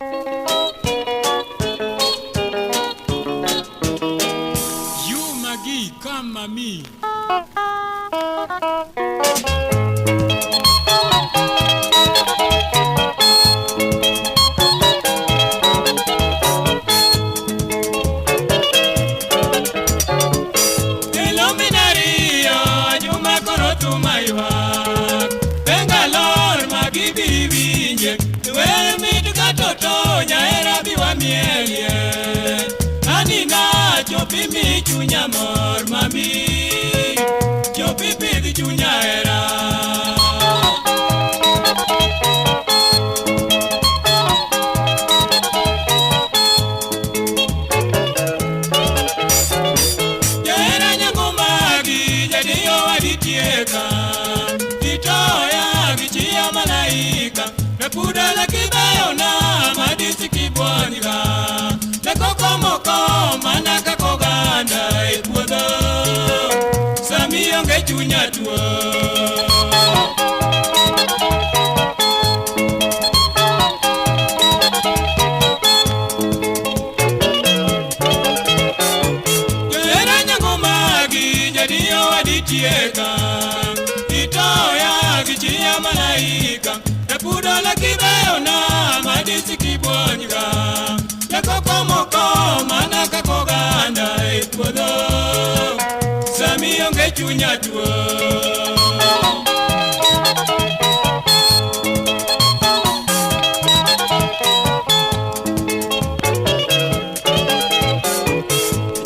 You Maggie, come mami. Chopi chunya mor mami, chopi pidi chunya era. Jera nyango magi, jadi yo aditieka, itoya gichia malaika, repuda la kibayona, madisi kibwaniga, lekoko moko manaka koganda ipuodo, sami onge chunya tuo. Jera nyango magi, jadi yo aditieka, itoya gichia malaika, repuda la kibayona, madisi kibwaniga, lekoko moko manaka koganda ipuodo, sami onge chunya tuo.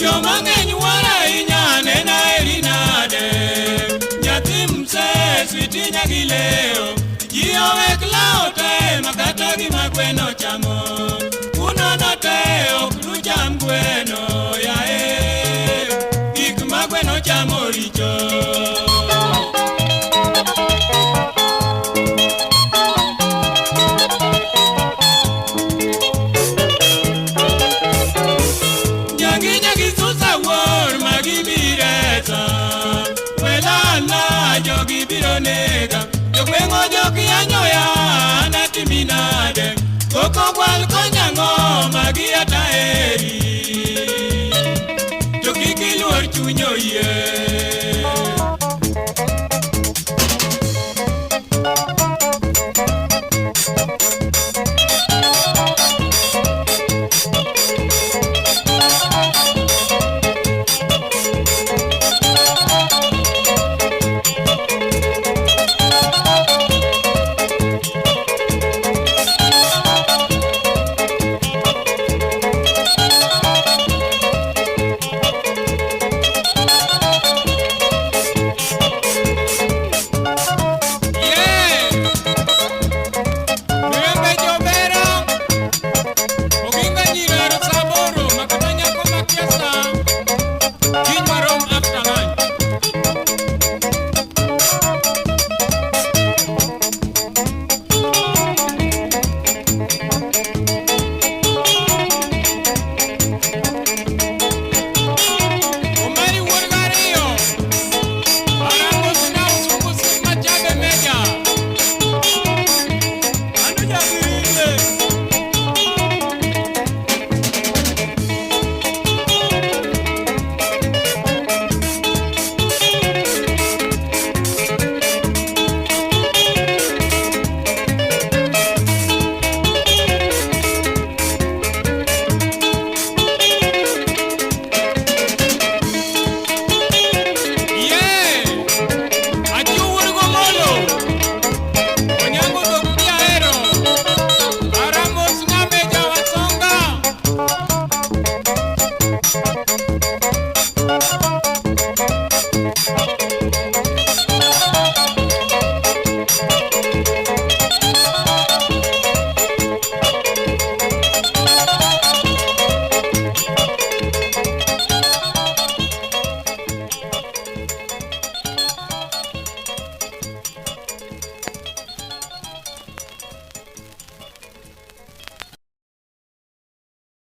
Joma ng'eny wara inya nena erinade, nyathi mse switi nyagileo, ji owek lao te makata gima gweno chamo, unono te ok lucham gweno yae, gik ma gweno chamo richo. Nyagi susa wor magibireta, welana jogi biro nega, jogwengo jogi anyoya natiminade, koko gwal konya